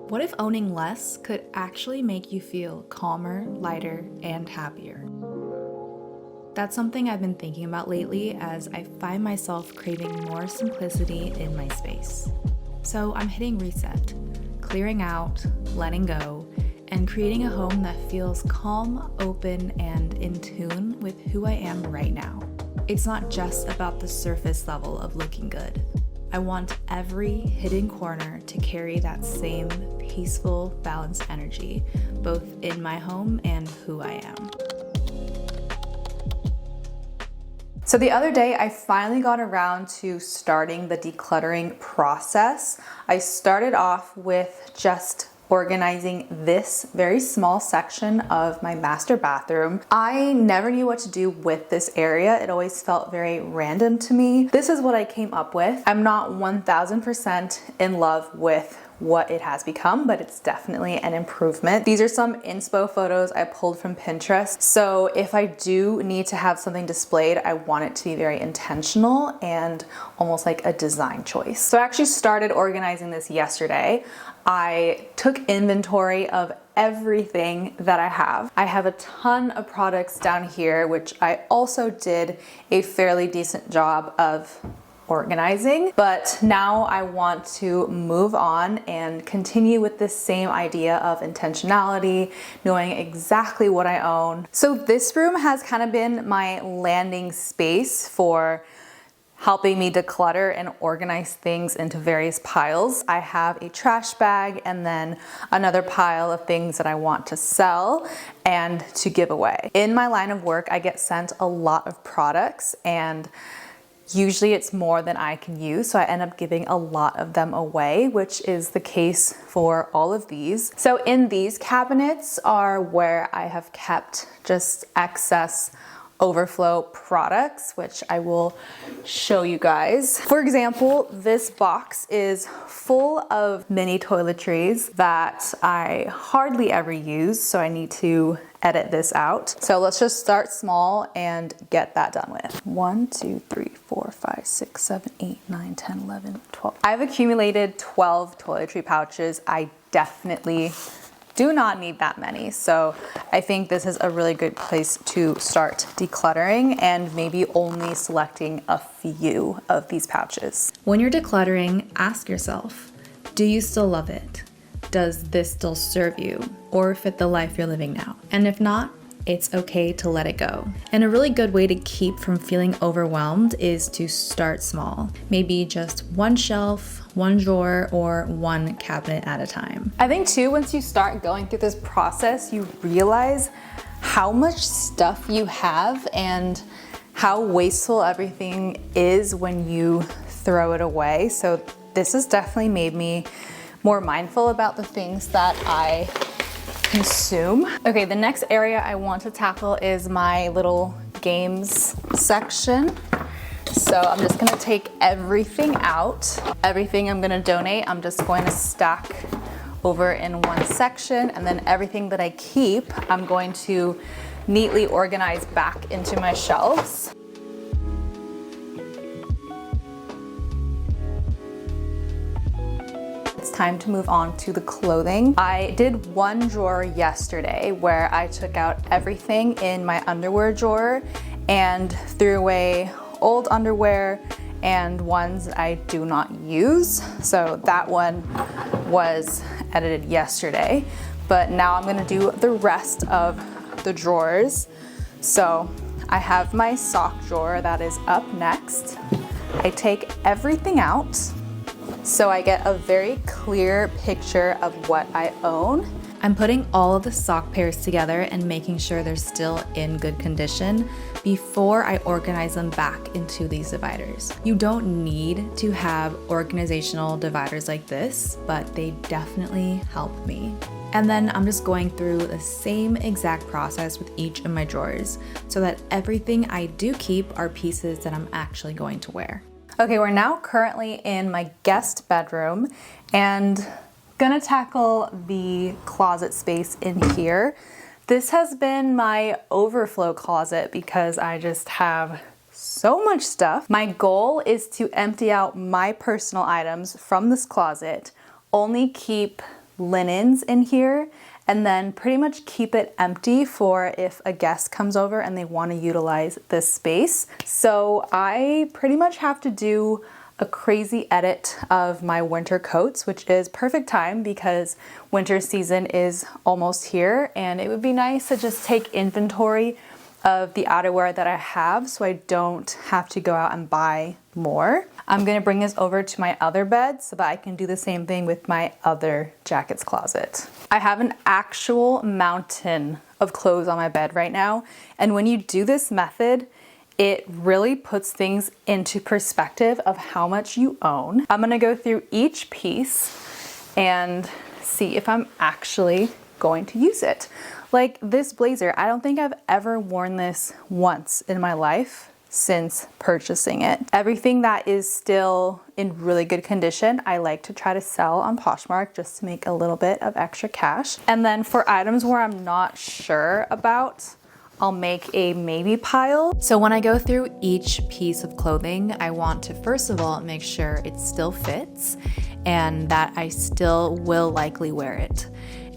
What if owning less could actually make you feel calmer, lighter, and happier? That's something I've been thinking about lately as I find myself craving more simplicity in my space. So I'm hitting reset, clearing out, letting go, and creating a home that feels calm, open, and in tune with who I am right now. It's not just about the surface level of looking good. I want every hidden corner to carry that same peaceful, balanced energy, both in my home and who I am. So the other day, I finally got around to starting the decluttering process. I started off with just organizing this very small section of my master bathroom. I never knew what to do with this area. It always felt very random to me. This is what I came up with. I'm not 1000% in love with what it has become, but it's definitely an improvement. These are some inspo photos I pulled from Pinterest. So if I do need to have something displayed, I want it to be very intentional and almost like a design choice. So I actually started organizing this yesterday. I took inventory of everything that I have. I have a ton of products down here, which I also did a fairly decent job of organizing, but now I want to move on and continue with this same idea of intentionality, knowing exactly what I own. So this room has kind of been my landing space for helping me declutter and organize things into various piles. I have a trash bag and then another pile of things that I want to sell and to give away. In my line of work, I get sent a lot of products, and usually it's more than I can use, so I end up giving a lot of them away, which is the case for all of these. So in these cabinets are where I have kept just excess overflow products, which I will show you guys. For example, this box is full of mini toiletries that I hardly ever use, so I need to edit this out. So let's just start small and get that done with. 1, 2, 3, 4, 5, 6, 7, 8, 9, 10, 11, 12. I've accumulated 12 toiletry pouches. I definitely do not need that many. So I think this is a really good place to start decluttering and maybe only selecting a few of these pouches. When you're decluttering, ask yourself, do you still love it? Does this still serve you or fit the life you're living now? And if not, it's okay to let it go. And a really good way to keep from feeling overwhelmed is to start small. Maybe just one shelf, one drawer, or one cabinet at a time. I think too, once you start going through this process, you realize how much stuff you have and how wasteful everything is when you throw it away. So this has definitely made me more mindful about the things that I consume. Okay, the next area I want to tackle is my little games section. So I'm just gonna take everything out. Everything I'm gonna donate, I'm just going to stack over in one section, and then everything that I keep, I'm going to neatly organize back into my shelves. Time to move on to the clothing. I did one drawer yesterday where I took out everything in my underwear drawer and threw away old underwear and ones I do not use. So that one was edited yesterday, but now I'm gonna do the rest of the drawers. So I have my sock drawer that is up next. I take everything out, so I get a very clear picture of what I own. I'm putting all of the sock pairs together and making sure they're still in good condition before I organize them back into these dividers. You don't need to have organizational dividers like this, but they definitely help me. And then I'm just going through the same exact process with each of my drawers so that everything I do keep are pieces that I'm actually going to wear. Okay, we're now currently in my guest bedroom and gonna tackle the closet space in here. This has been my overflow closet because I just have so much stuff. My goal is to empty out my personal items from this closet, only keep linens in here and then pretty much keep it empty for if a guest comes over and they want to utilize this space. So I pretty much have to do a crazy edit of my winter coats, which is perfect time because winter season is almost here, and it would be nice to just take inventory of the outerwear that I have so I don't have to go out and buy more. I'm gonna bring this over to my other bed so that I can do the same thing with my other jackets closet. I have an actual mountain of clothes on my bed right now, and when you do this method, it really puts things into perspective of how much you own. I'm gonna go through each piece and see if I'm actually going to use it. Like this blazer, I don't think I've ever worn this once in my life since purchasing it. Everything that is still in really good condition, I like to try to sell on Poshmark just to make a little bit of extra cash. And then for items where I'm not sure about, I'll make a maybe pile. So when I go through each piece of clothing, I want to first of all make sure it still fits and that I still will likely wear it.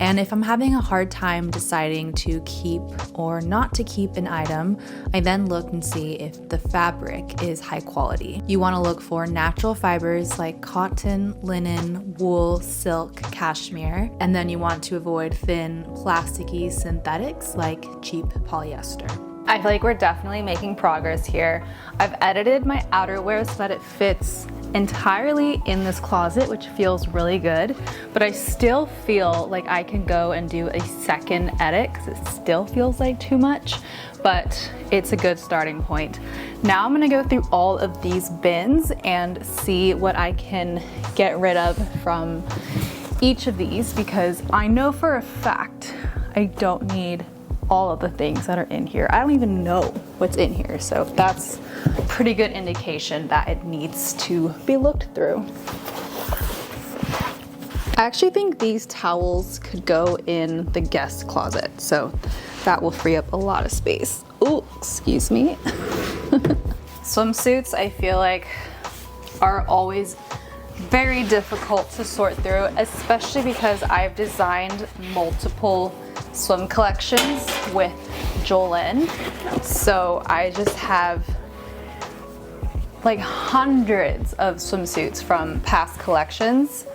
And if I'm having a hard time deciding to keep or not to keep an item, I then look and see if the fabric is high quality. You want to look for natural fibers like cotton, linen, wool, silk, cashmere, and then you want to avoid thin, plasticky synthetics like cheap polyester. I feel like we're definitely making progress here. I've edited my outerwear so that it fits entirely in this closet, which feels really good, but I still feel like I can go and do a second edit because it still feels like too much, but it's a good starting point. Now I'm gonna go through all of these bins and see what I can get rid of from each of these, because I know for a fact I don't need all of the things that are in here. I don't even know what's in here, so that's a pretty good indication that it needs to be looked through. I actually think these towels could go in the guest closet, so that will free up a lot of space. Oh, excuse me. Swimsuits, I feel like, are always very difficult to sort through, especially because I've designed multiple swim collections with Jolyn. So I just have like hundreds of swimsuits from past collections,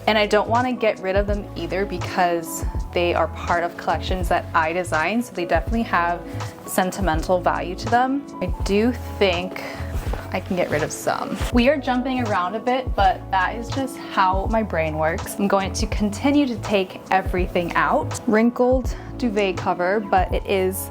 and I don't want to get rid of them either because they are part of collections that I designed, so they definitely have sentimental value to them. I do think I can get rid of some. We are jumping around a bit, but that is just how my brain works. I'm going to continue to take everything out. Wrinkled duvet cover, but it is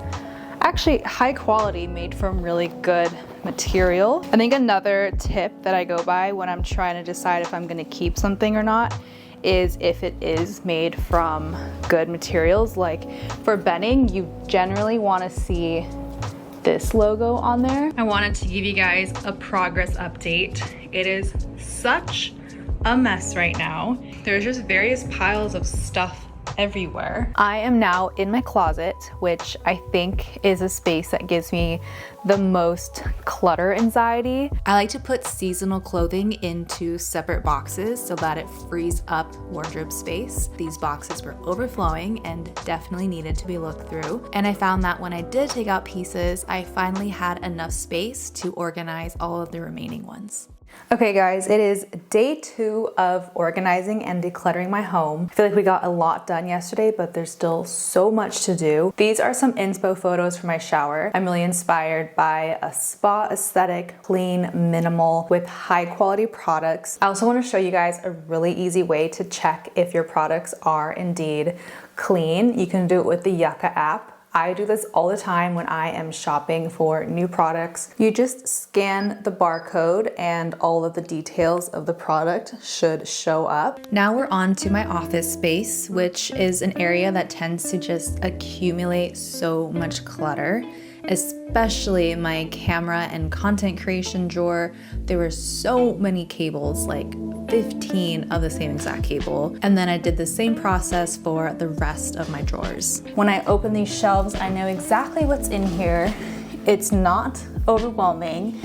actually high quality, made from really good material. I think another tip that I go by when I'm trying to decide if I'm gonna keep something or not is if it is made from good materials. Like for bedding, you generally wanna see this logo on there. I wanted to give you guys a progress update. It is such a mess right now. There's just various piles of stuff everywhere. I am now in my closet, which I think is a space that gives me the most clutter anxiety. I like to put seasonal clothing into separate boxes so that it frees up wardrobe space. These boxes were overflowing and definitely needed to be looked through. And I found that when I did take out pieces, I finally had enough space to organize all of the remaining ones. Okay guys, it is day 2 of organizing and decluttering my home. I feel like we got a lot done yesterday, but there's still so much to do. These are some inspo photos from my shower. I'm really inspired by a spa aesthetic, clean, minimal, with high quality products. I also want to show you guys a really easy way to check if your products are indeed clean. You can do it with the Yucca app. I do this all the time when I am shopping for new products. You just scan the barcode and all of the details of the product should show up. Now we're on to my office space, which is an area that tends to just accumulate so much clutter, especially my camera and content creation drawer. There were so many cables, like 15 of the same exact cable. And then I did the same process for the rest of my drawers. When I open these shelves, I know exactly what's in here. It's not overwhelming.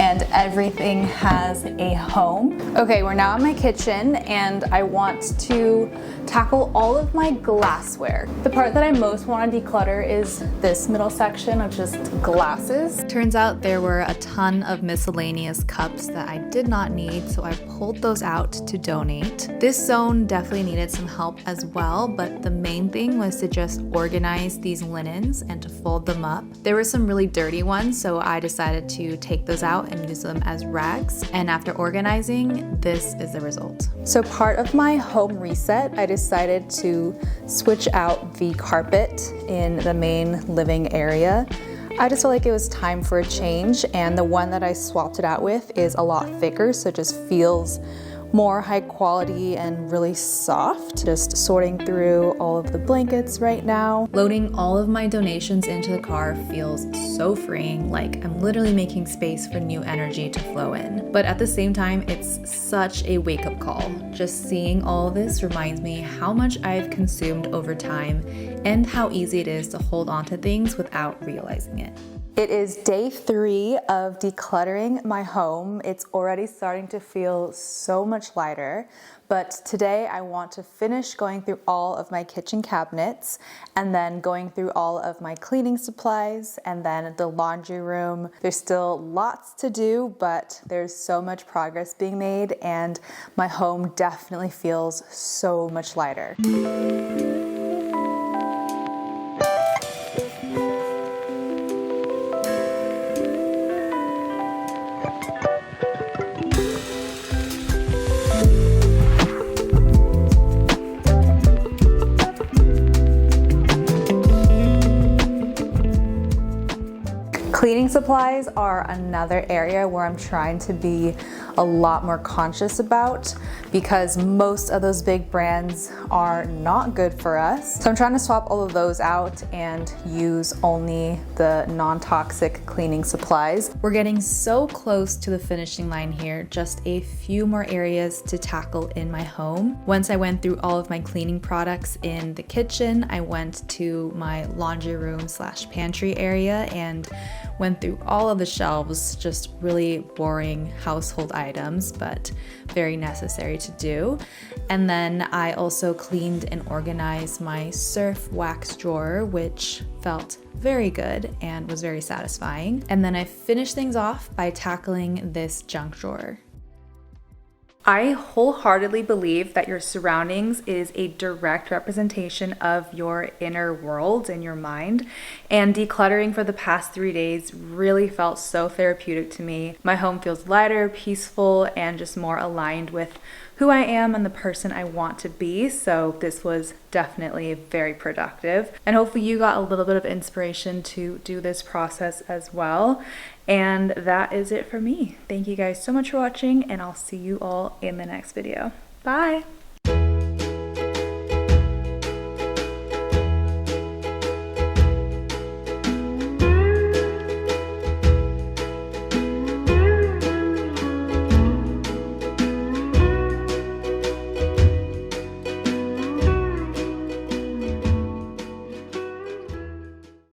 and everything has a home. Okay, we're now in my kitchen and I want to tackle all of my glassware. The part that I most want to declutter is this middle section of just glasses. Turns out there were a ton of miscellaneous cups that I did not need, so I pulled those out to donate. This zone definitely needed some help as well, but the main thing was to just organize these linens and to fold them up. There were some really dirty ones, so I decided to take those out and use them as rags. And after organizing, this is the result. So part of my home reset, I decided to switch out the carpet in the main living area. I just felt like it was time for a change, and the one that I swapped it out with is a lot thicker, so it just feels more high quality and really soft. Just sorting through all of the blankets right now. Loading all of my donations into the car feels so freeing, like I'm literally making space for new energy to flow in. But at the same time, it's such a wake-up call. Just seeing all of this reminds me how much I've consumed over time and how easy it is to hold on to things without realizing it. It is day 3 of decluttering my home. It's already starting to feel so much lighter, but today I want to finish going through all of my kitchen cabinets and then going through all of my cleaning supplies and then the laundry room. There's still lots to do, but there's so much progress being made and my home definitely feels so much lighter. Cleaning supplies are another area where I'm trying to be a lot more conscious about because most of those big brands are not good for us. So I'm trying to swap all of those out and use only the non-toxic cleaning supplies. We're getting so close to the finishing line here, just a few more areas to tackle in my home. Once I went through all of my cleaning products in the kitchen, I went to my laundry room / pantry area and went through all of the shelves, just really boring household items, but very necessary to do. And then I also cleaned and organized my surf wax drawer, which felt very good and was very satisfying. And then I finished things off by tackling this junk drawer. I wholeheartedly believe that your surroundings is a direct representation of your inner world and your mind. And decluttering for the past 3 days really felt so therapeutic to me. My home feels lighter, peaceful, and just more aligned with who I am and the person I want to be. So this was definitely very productive. And hopefully you got a little bit of inspiration to do this process as well. And that is it for me. Thank you guys so much for watching, and I'll see you all in the next video. Bye!